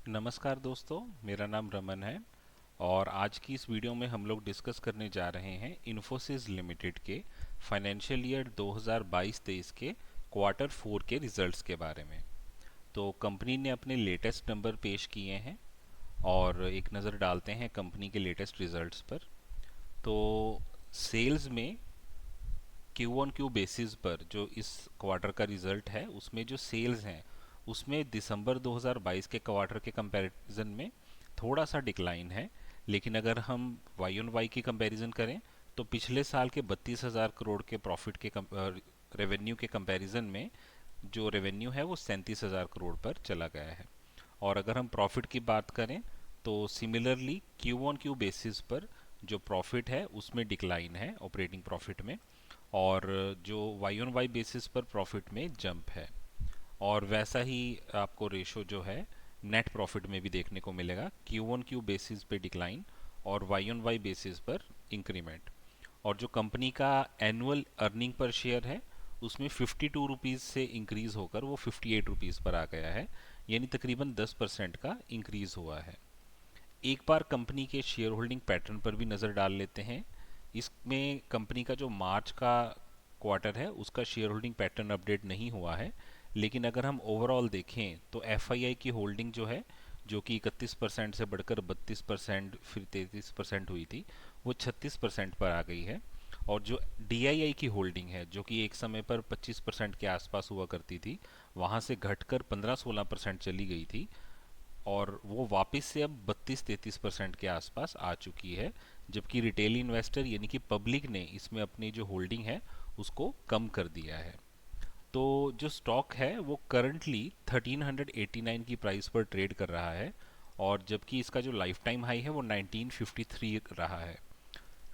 नमस्कार दोस्तों, मेरा नाम रमन है। और आज की इस वीडियो में हम लोग डिस्कस करने जा रहे हैं इन्फोसिस लिमिटेड के फाइनेंशियल ईयर 2022-23 के क्वार्टर 4 के रिजल्ट्स के बारे में। तो कंपनी ने अपने लेटेस्ट नंबर पेश किए हैं और एक नज़र डालते हैं कंपनी के लेटेस्ट रिजल्ट्स पर। तो सेल्स में क्यू ऑन क्यू बेसिस पर जो इस क्वार्टर का रिजल्ट है उसमें जो सेल्स हैं उसमें दिसंबर 2022 के क्वार्टर के कंपैरिजन में थोड़ा सा डिक्लाइन है। लेकिन अगर हम वाई ऑन वाई की कंपैरिजन करें तो पिछले साल के 32,000 करोड़ के प्रॉफिट के रेवेन्यू के कंपैरिजन में जो रेवेन्यू है वो 37,000 करोड़ पर चला गया है। और अगर हम प्रॉफिट की बात करें तो similarly Q on Q basis पर जो प्रॉफिट है उसमें डिक्लाइन है ऑपरेटिंग प्रॉफिट में, और जो वाई ऑन वाई बेसिस पर प्रॉफिट में जंप है। और वैसा ही आपको रेशो जो है नेट प्रॉफिट में भी देखने को मिलेगा, क्यू ऑन क्यू बेसिस पे डिक्लाइन और वाई ऑन वाई बेसिस पर इंक्रीमेंट। और जो कंपनी का एनुअल अर्निंग पर शेयर है उसमें 52 रुपीज़ से इंक्रीज होकर वो 58 रुपीज़ पर आ गया है, यानी तकरीबन 10% का इंक्रीज हुआ है। एक बार कंपनी के शेयर होल्डिंग पैटर्न पर भी नज़र डाल लेते हैं। इसमें कंपनी का जो मार्च का क्वार्टर है उसका शेयर होल्डिंग पैटर्न अपडेट नहीं हुआ है। लेकिन अगर हम ओवरऑल देखें तो एफआईआई की होल्डिंग जो है, जो कि 31% से बढ़कर 32% फिर 33% हुई थी, वो 36% पर आ गई है। और जो डीआईआई की होल्डिंग है जो कि एक समय पर 25% के आसपास हुआ करती थी, वहाँ से घटकर 15-16% चली गई थी और वो वापस से अब 32-33% के आसपास आ चुकी है। जबकि रिटेल इन्वेस्टर यानी कि पब्लिक ने इसमें अपनी जो होल्डिंग है उसको कम कर दिया है। तो जो स्टॉक है वो करंटली 1389 की प्राइस पर ट्रेड कर रहा है, और जबकि इसका जो लाइफ टाइम हाई है वो 1953 रहा है।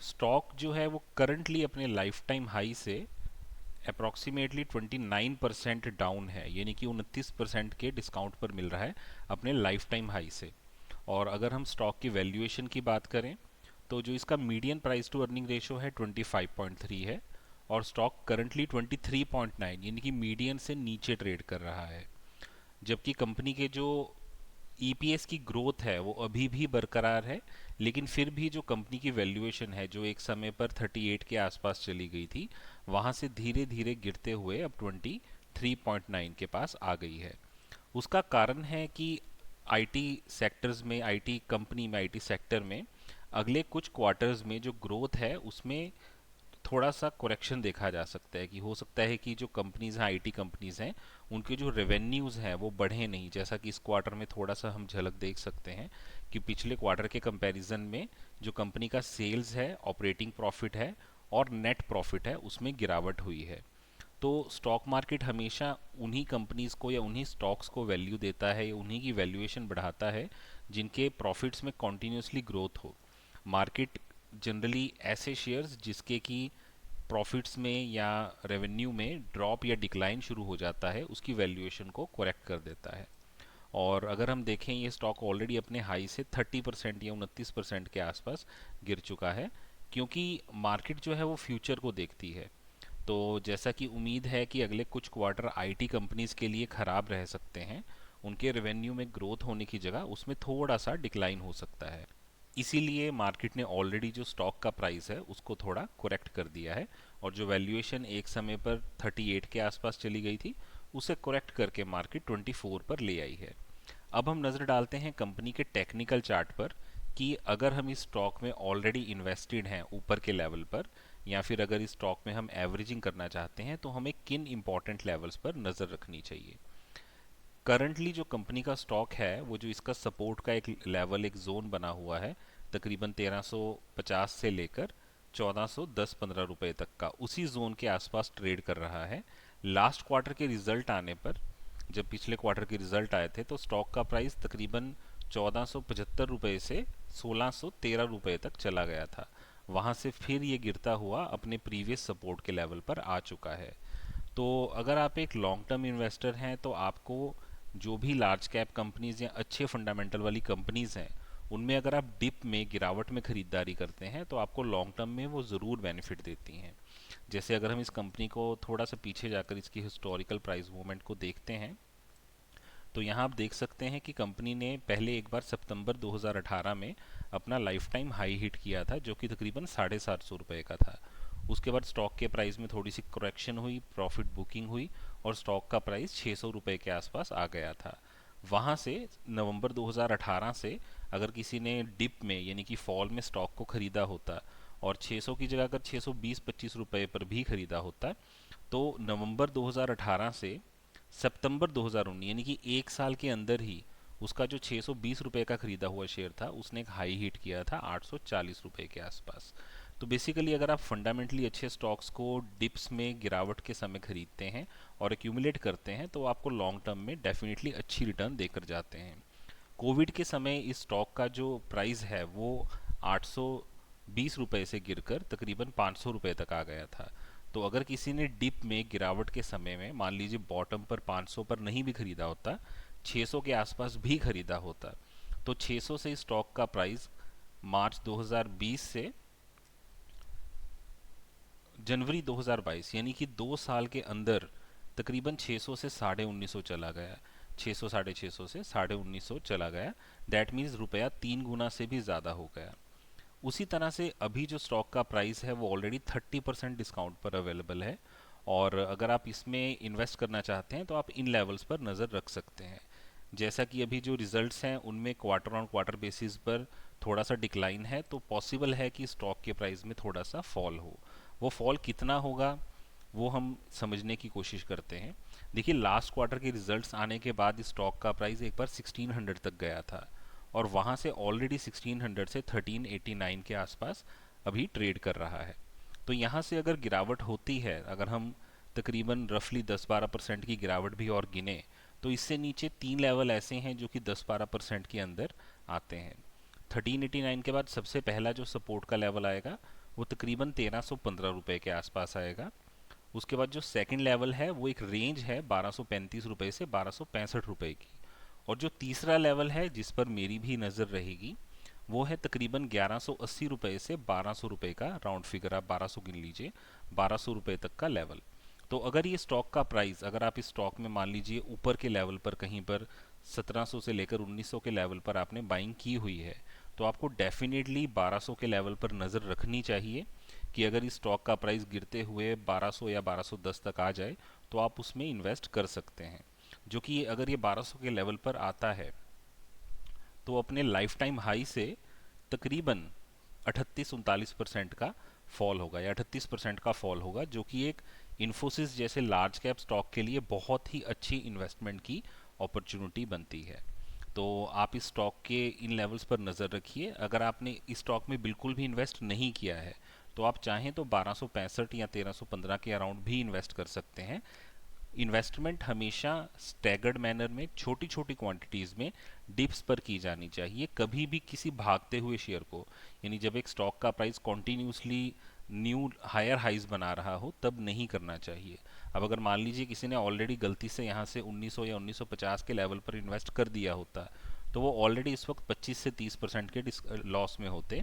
स्टॉक जो है वो करंटली अपने लाइफ टाइम हाई से अप्रॉक्सीमेटली 29% डाउन है, यानी कि 29% के डिस्काउंट पर मिल रहा है अपने लाइफ टाइम हाई से। और अगर हम स्टॉक की वैल्यूएशन की बात करें तो जो इसका median price to earning ratio है 25.3 है, और स्टॉक करंटली 23.9 यानी कि मीडियन से नीचे ट्रेड कर रहा है। जबकि कंपनी के जो ईपीएस की ग्रोथ है वो अभी भी बरकरार है, लेकिन फिर भी जो कंपनी की वैल्यूएशन है जो एक समय पर 38 के आसपास चली गई थी, वहां से धीरे धीरे गिरते हुए अब 23.9 के पास आ गई है। उसका कारण है कि आईटी सेक्टर्स में, आईटी कंपनी में, आईटी सेक्टर में अगले कुछ क्वार्टर्स में जो ग्रोथ है उसमें थोड़ा सा करेक्शन देखा जा सकता है। कि हो सकता है कि जो कंपनीज हैं, आईटी कंपनीज हैं, उनके जो रेवेन्यूज़ हैं वो बढ़े नहीं, जैसा कि इस क्वार्टर में थोड़ा सा हम झलक देख सकते हैं कि पिछले क्वार्टर के कंपैरिजन में जो कंपनी का सेल्स है, ऑपरेटिंग प्रॉफिट है और नेट प्रॉफिट है उसमें गिरावट हुई है। तो स्टॉक मार्केट हमेशा उन्हीं कंपनीज को या उन्हीं स्टॉक्स को वैल्यू देता है या उन्हीं की वैल्यूएशन बढ़ाता है जिनके प्रॉफिट्स में कॉन्टीन्यूसली ग्रोथ हो। मार्केट जनरली ऐसे शेयर्स जिसके की प्रॉफिट्स में या रेवेन्यू में ड्रॉप या डिक्लाइन शुरू हो जाता है उसकी वैल्यूएशन को करेक्ट कर देता है। और अगर हम देखें ये स्टॉक ऑलरेडी अपने हाई से 30% या 29% के आसपास गिर चुका है, क्योंकि मार्केट जो है वो फ्यूचर को देखती है। तो जैसा कि उम्मीद है कि अगले कुछ क्वार्टर आईटी कंपनीज के लिए खराब रह सकते हैं, उनके रेवेन्यू में ग्रोथ होने की जगह उसमें थोड़ा सा डिक्लाइन हो सकता है। इसीलिए मार्केट ने ऑलरेडी जो स्टॉक का प्राइस है उसको थोड़ा करेक्ट कर दिया है, और जो वैल्यूएशन एक समय पर 38 के आसपास चली गई थी उसे करेक्ट करके मार्केट 24 पर ले आई है। अब हम नज़र डालते हैं कंपनी के टेक्निकल चार्ट पर कि अगर हम इस स्टॉक में ऑलरेडी इन्वेस्टेड हैं ऊपर के लेवल पर, या फिर अगर इस स्टॉक में हम एवरेजिंग करना चाहते हैं तो हमें किन इंपॉर्टेंट लेवल्स पर नज़र रखनी चाहिए। करंटली जो कंपनी का स्टॉक है वो जो इसका सपोर्ट का एक लेवल, एक जोन बना हुआ है तकरीबन 1350 से लेकर 1410-15 रुपए तक का, उसी जोन के आसपास ट्रेड कर रहा है। लास्ट क्वार्टर के रिजल्ट आने पर, जब पिछले क्वार्टर के रिजल्ट आए थे तो स्टॉक का प्राइस तकरीबन 1475 रुपए से 1613 रुपए तक चला गया था। वहां से फिर ये गिरता हुआ अपने प्रीवियस सपोर्ट के लेवल पर आ चुका है। तो अगर आप एक लॉन्ग टर्म इन्वेस्टर हैं तो आपको जो भी लार्ज कैप कंपनीज या अच्छे फंडामेंटल वाली कंपनीज हैं उनमें अगर आप डिप में, गिरावट में खरीदारी करते हैं तो आपको लॉन्ग टर्म में वो ज़रूर बेनिफिट देती हैं। जैसे अगर हम इस कंपनी को थोड़ा सा पीछे जाकर इसकी हिस्टोरिकल प्राइस मूवमेंट को देखते हैं तो यहाँ आप देख सकते हैं कि कंपनी ने पहले एक बार सितंबर 2018 में अपना लाइफ टाइम हाई हिट किया था, जो कि तकरीबन 750 रुपये का था। उसके बाद स्टॉक के प्राइस में थोड़ी सी करेक्शन हुई, प्रॉफिट बुकिंग हुई और स्टॉक का प्राइस 600 रुपये के आसपास आ गया था। वहाँ से नवंबर 2018 से अगर किसी ने डिप में यानी कि फॉल में स्टॉक को खरीदा होता और 600 की जगह अगर 620-25 रुपए पर भी खरीदा होता, तो नवंबर 2018 से सितंबर 2019 यानी कि एक साल के अंदर ही उसका जो 620 रुपए का खरीदा हुआ शेयर था उसने एक हाई हिट किया था 840 रुपए के आसपास। तो बेसिकली अगर आप फंडामेंटली अच्छे स्टॉक्स को डिप्स में गिरावट के समय खरीदते हैं और एक्यूमुलेट करते हैं तो आपको लॉन्ग टर्म में डेफिनेटली अच्छी रिटर्न देकर जाते हैं। कोविड के समय इस स्टॉक का जो प्राइस है वो 820 रुपए से गिरकर तकरीबन 500 रुपए तक आ गया था। तो अगर किसी ने डिप में गिरावट के समय में मान लीजिए बॉटम पर 500 पर नहीं भी खरीदा होता, 600 के आसपास भी खरीदा होता, तो 600 से स्टॉक का प्राइस मार्च 2020 से जनवरी 2022 यानी कि 2 साल के अंदर तकरीबन 600 से 1950 चला गया। 600 650 से 1950 चला गया। दैट मीन्स रुपया 3 गुना से भी ज़्यादा हो गया। उसी तरह से अभी जो स्टॉक का प्राइस है वो ऑलरेडी 30% डिस्काउंट पर अवेलेबल है, और अगर आप इसमें इन्वेस्ट करना चाहते हैं तो आप इन लेवल्स पर नज़र रख सकते हैं। जैसा कि अभी जो रिजल्ट्स हैं उनमें क्वार्टर ऑन क्वार्टर बेसिस पर थोड़ा सा डिक्लाइन है, तो पॉसिबल है कि स्टॉक के प्राइस में थोड़ा सा फॉल हो। वो फॉल कितना होगा वो हम समझने की कोशिश करते हैं। देखिए, लास्ट क्वार्टर के रिजल्ट्स आने के बाद स्टॉक का प्राइस एक बार 1600 तक गया था और वहाँ से ऑलरेडी 1600 से 1389 के आसपास अभी ट्रेड कर रहा है। तो यहाँ से अगर गिरावट होती है, अगर हम तकरीबन रफली 10-12% की गिरावट भी और गिने, तो इससे नीचे 3 लेवल ऐसे हैं जो कि 10-12% के अंदर आते हैं। 1389 के बाद सबसे पहला जो सपोर्ट का लेवल आएगा वो तकरीबन 1315 रुपये के आसपास आएगा। उसके बाद जो सेकंड लेवल है वो एक रेंज है 1235 रुपये से 1265 रुपये की। और जो तीसरा लेवल है जिस पर मेरी भी नज़र रहेगी वो है तकरीबन 1180 रुपये से 1200 रुपये का, राउंड फिगर आप 1200 गिन लीजिए, 1200 रुपये तक का लेवल। तो अगर ये स्टॉक का प्राइस, अगर आप इस स्टॉक में मान लीजिए ऊपर के लेवल पर कहीं पर 1700 से लेकर 1900 के लेवल पर आपने बाइंग की हुई है, तो आपको डेफिनेटली 1200 के लेवल पर नज़र रखनी चाहिए कि अगर इस स्टॉक का प्राइस गिरते हुए 1200 या 1210 तक आ जाए तो आप उसमें इन्वेस्ट कर सकते हैं। जो कि अगर ये 1200 के लेवल पर आता है तो अपने लाइफ टाइम हाई से तकरीबन 38-39% का फॉल होगा या 38% का फॉल होगा, जो कि एक इन्फोसिस जैसे लार्ज कैप स्टॉक के लिए बहुत ही अच्छी इन्वेस्टमेंट की अपॉर्चुनिटी बनती है। तो आप इस स्टॉक के इन लेवल्स पर नज़र रखिए। अगर आपने इस स्टॉक में बिल्कुल भी इन्वेस्ट नहीं किया है तो आप चाहें तो 1265 या 1315 के अराउंड भी इन्वेस्ट कर सकते हैं। इन्वेस्टमेंट हमेशा स्टैगर्ड मैनर में छोटी छोटी क्वांटिटीज़ में डिप्स पर की जानी चाहिए, कभी भी किसी भागते हुए शेयर को, यानी जब एक स्टॉक का price continuously new higher highs बना रहा हो तब नहीं करना चाहिए। अब अगर मान लीजिए किसी ने ऑलरेडी गलती से यहाँ से 1900 या 1950 के लेवल पर इन्वेस्ट कर दिया होता, तो वो ऑलरेडी इस वक्त 25 से 30% के लॉस में होते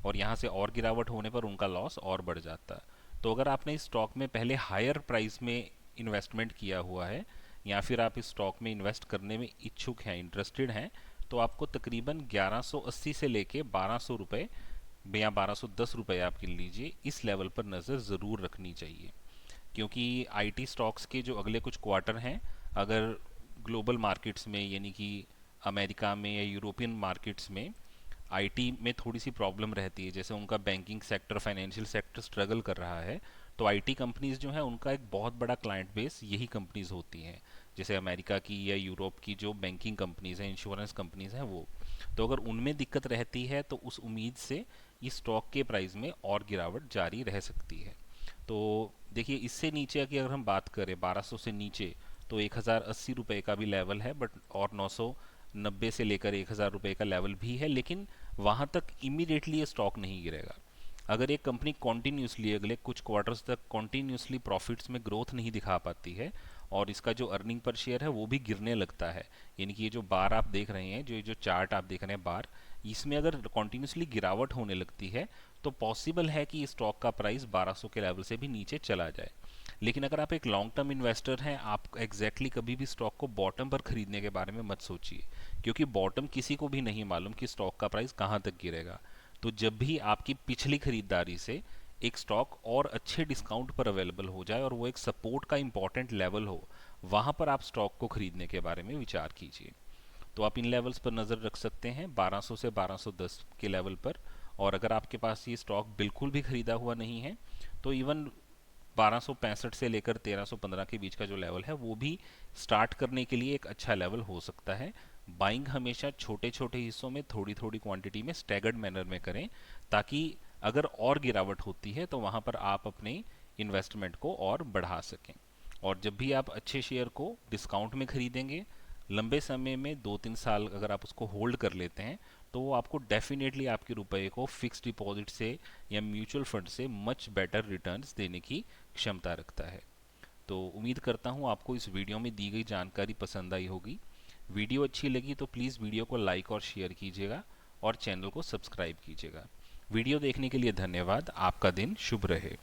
और यहाँ से और गिरावट होने पर उनका लॉस और बढ़ जाता। तो अगर आपने इस स्टॉक में पहले हायर प्राइस में इन्वेस्टमेंट किया हुआ है या फिर आप इस स्टॉक में इन्वेस्ट करने में इच्छुक हैं, इंटरेस्टेड हैं, तो आपको तकरीबन 1180 से लेके 1200 रुपये या 1210 रुपये आप गिन लीजिए, इस लेवल पर नज़र ज़रूर रखनी चाहिए। क्योंकि आईटी स्टॉक्स के जो अगले कुछ क्वार्टर हैं, अगर ग्लोबल मार्केट्स में यानी कि अमेरिका में या यूरोपियन मार्केट्स में आईटी में थोड़ी सी प्रॉब्लम रहती है, जैसे उनका banking sector, financial sector struggle कर रहा है, तो आईटी कंपनीज जो है उनका एक बहुत बड़ा क्लाइंट बेस यही कंपनीज होती हैं, जैसे अमेरिका की या यूरोप की जो बैंकिंग कंपनीज हैं, इंश्योरेंस कंपनीज हैं वो। तो अगर उनमें दिक्कत रहती है तो उस उम्मीद से इस स्टॉक के प्राइस में और गिरावट जारी रह सकती है। तो देखिए, इससे नीचे की अगर हम बात करें 1200 से नीचे, तो 1080 रुपये का भी लेवल है, बट और 990 से लेकर 1000 रुपये का लेवल भी है, लेकिन वहाँ तक इमीडिएटली ये स्टॉक नहीं गिरेगा। अगर एक कंपनी कॉन्टीन्यूसली अगले कुछ क्वार्टर्स तक कॉन्टीन्यूसली प्रॉफिट्स में ग्रोथ नहीं दिखा पाती है और इसका जो अर्निंग पर शेयर है वो भी गिरने लगता है, यानी कि ये जो बार आप देख रहे हैं, जो चार्ट आप देख रहे हैं बार, इसमें अगर कॉन्टीन्यूसली गिरावट होने लगती है तो पॉसिबल है कि स्टॉक का प्राइस 1200 के लेवल से भी नीचे चला जाए। लेकिन अगर आप एक लॉन्ग टर्म इन्वेस्टर हैं, आप एग्जैक्टली कभी भी स्टॉक को बॉटम पर खरीदने के बारे में मत सोचिए, क्योंकि बॉटम किसी को भी नहीं मालूम कि स्टॉक का प्राइस कहाँ तक गिरेगा। तो जब भी आपकी पिछली खरीदारी से एक स्टॉक और अच्छे डिस्काउंट पर अवेलेबल हो जाए और वो एक सपोर्ट का इंपॉर्टेंट लेवल हो, वहां पर आप स्टॉक को खरीदने के बारे में विचार कीजिए। तो आप इन लेवल्स पर नज़र रख सकते हैं 1200 से 1210 के लेवल पर। और अगर आपके पास ये स्टॉक बिल्कुल भी खरीदा हुआ नहीं है, तो इवन 1265 से लेकर 1315 के बीच का जो लेवल है वो भी स्टार्ट करने के लिए एक अच्छा लेवल हो सकता है। बाइंग हमेशा छोटे छोटे हिस्सों में थोड़ी थोड़ी क्वांटिटी में स्टैगर्ड मैनर में करें, ताकि अगर और गिरावट होती है तो वहां पर आप अपने इन्वेस्टमेंट को और बढ़ा सकें। और जब भी आप अच्छे शेयर को डिस्काउंट में खरीदेंगे, लंबे समय में 2-3 साल अगर आप उसको होल्ड कर लेते हैं, तो वो आपको डेफिनेटली आपके रुपए को फिक्स डिपॉजिट से या म्यूचुअल फंड से मच बेटर रिटर्न्स देने की क्षमता रखता है। तो उम्मीद करता हूँ आपको इस वीडियो में दी गई जानकारी पसंद आई होगी। वीडियो अच्छी लगी तो प्लीज़ वीडियो को लाइक और शेयर कीजिएगा और चैनल को सब्सक्राइब कीजिएगा। वीडियो देखने के लिए धन्यवाद। आपका दिन शुभ रहे।